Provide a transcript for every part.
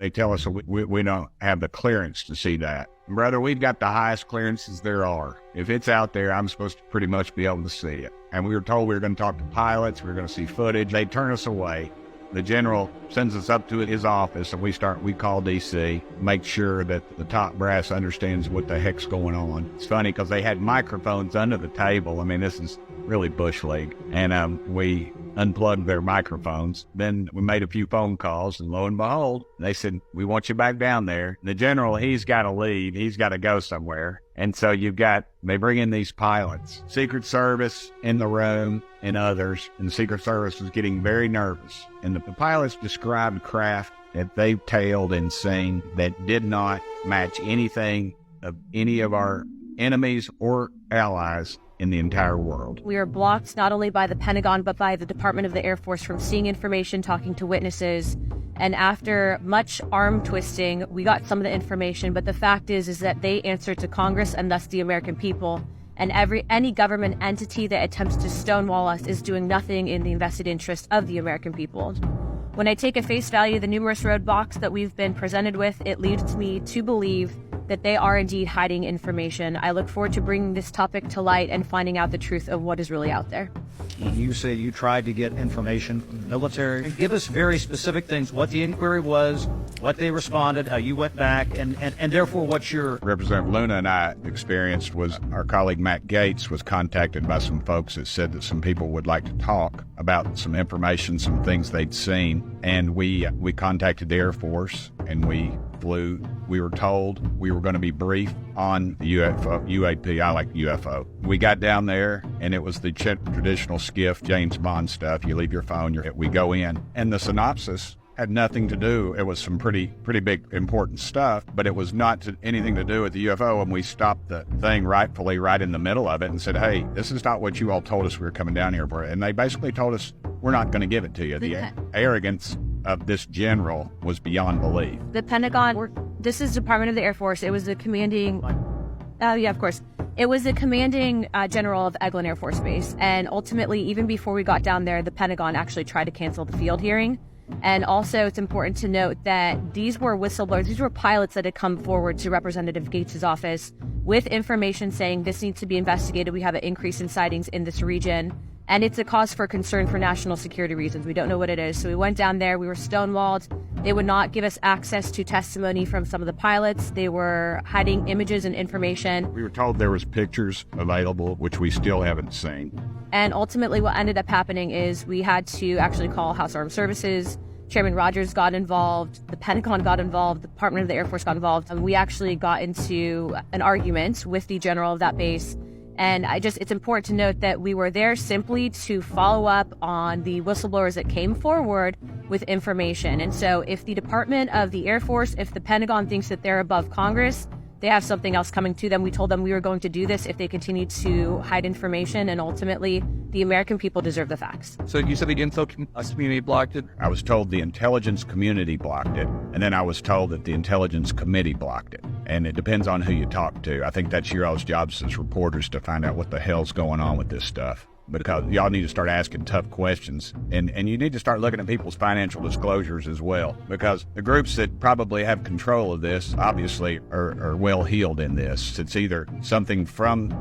They tell us we don't have the clearance to see that. Brother, we've got the highest clearances there are. If it's out there, I'm supposed to pretty much be able to see it. And we were told we were going to talk to pilots, we were going to see footage. They turn us away. The general sends us up to his office, and we call DC, make sure that the top brass understands what the heck's going on. It's funny because they had microphones under the table. I mean, this is really Bush League. And we unplugged their microphones. Then we made a few phone calls, and lo and behold, they said, we want you back down there. The general, he's got to leave. He's got to go somewhere. And so they bring in these pilots, Secret Service in the room and others, and the Secret Service was getting very nervous. And the pilots described craft that they've tailed and seen that did not match anything of any of our enemies or allies in the entire world. We are blocked not only by the Pentagon, but by the Department of the Air Force from seeing information, talking to witnesses. And after much arm twisting, we got some of the information. But the fact is that they answer to Congress and thus the American people. And any government entity that attempts to stonewall us is doing nothing in the invested interest of the American people. When I take at face value the numerous roadblocks that we've been presented with, it leads me to believe that they are indeed hiding information. I look forward to bringing this topic to light and finding out the truth of what is really out there. You say you tried to get information from the military. Give us very specific things, what the inquiry was, what they responded, how you went back, and therefore what your... Representative Luna and I experienced was our colleague Matt Gaetz was contacted by some folks that said that some people would like to talk about some information, some things they'd seen. And we contacted the Air Force, and we flew. We were told we were going to be briefed on the UAP. I like UFO. We got down there, and it was the traditional skiff, James Bond stuff. You leave your phone, we go in. And the synopsis had nothing to do. It was some pretty big, important stuff, but it was not anything to do with the UFO. And we stopped the thing rightfully right in the middle of it and said, hey, this is not what you all told us we were coming down here for. And they basically told us, we're not going to give it to you. The arrogance of this general was beyond belief. The Pentagon, this is Department of the Air Force. It was the commanding, It was the commanding general of Eglin Air Force Base. And ultimately, even before we got down there, the Pentagon actually tried to cancel the field hearing. And also, it's important to note that these were whistleblowers. These were pilots that had come forward to Representative Gaetz' office with information saying this needs to be investigated. We have an increase in sightings in this region. And it's a cause for concern for national security reasons. We don't know what it is. So we went down there. We were stonewalled. They would not give us access to testimony from some of the pilots. They were hiding images and information. We were told there was pictures available, which we still haven't seen. And ultimately what ended up happening is we had to actually call House Armed Services. Chairman Rogers got involved. The Pentagon got involved. The Department of the Air Force got involved. And we actually got into an argument with the general of that base. And it's important to note that we were there simply to follow up on the whistleblowers that came forward with information. And so if the Department of the Air Force, if the Pentagon thinks that they're above Congress, they have something else coming to them. We told them we were going to do this if they continue to hide information, and ultimately the American people deserve the facts. So you said the intel community blocked it? I was told the intelligence community blocked it, and then I was told that the intelligence committee blocked it. And it depends on who you talk to. I think that's your all's jobs as reporters to find out what the hell's going on with this stuff. Because y'all need to start asking tough questions. And you need to start looking at people's financial disclosures as well. Because the groups that probably have control of this, obviously, are well-heeled in this. It's either something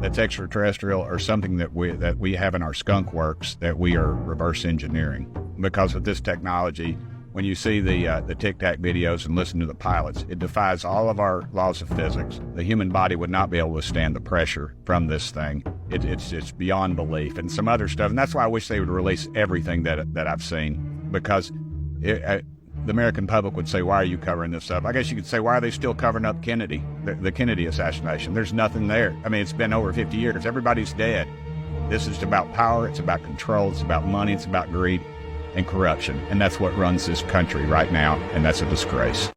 that's extraterrestrial or something that we have in our skunk works that we are reverse engineering. Because of this technology, when you see the Tic Tac videos and listen to the pilots, it defies all of our laws of physics. The human body would not be able to withstand the pressure from this thing. It's beyond belief, and some other stuff. And that's why I wish they would release everything that I've seen, because the American public would say, why are you covering this up? I guess you could say, why are they still covering up Kennedy, the Kennedy assassination? There's nothing there. I mean, it's been over 50 years. Everybody's dead. This is about power. It's about control. It's about money. It's about greed and corruption. And that's what runs this country right now, and that's a disgrace.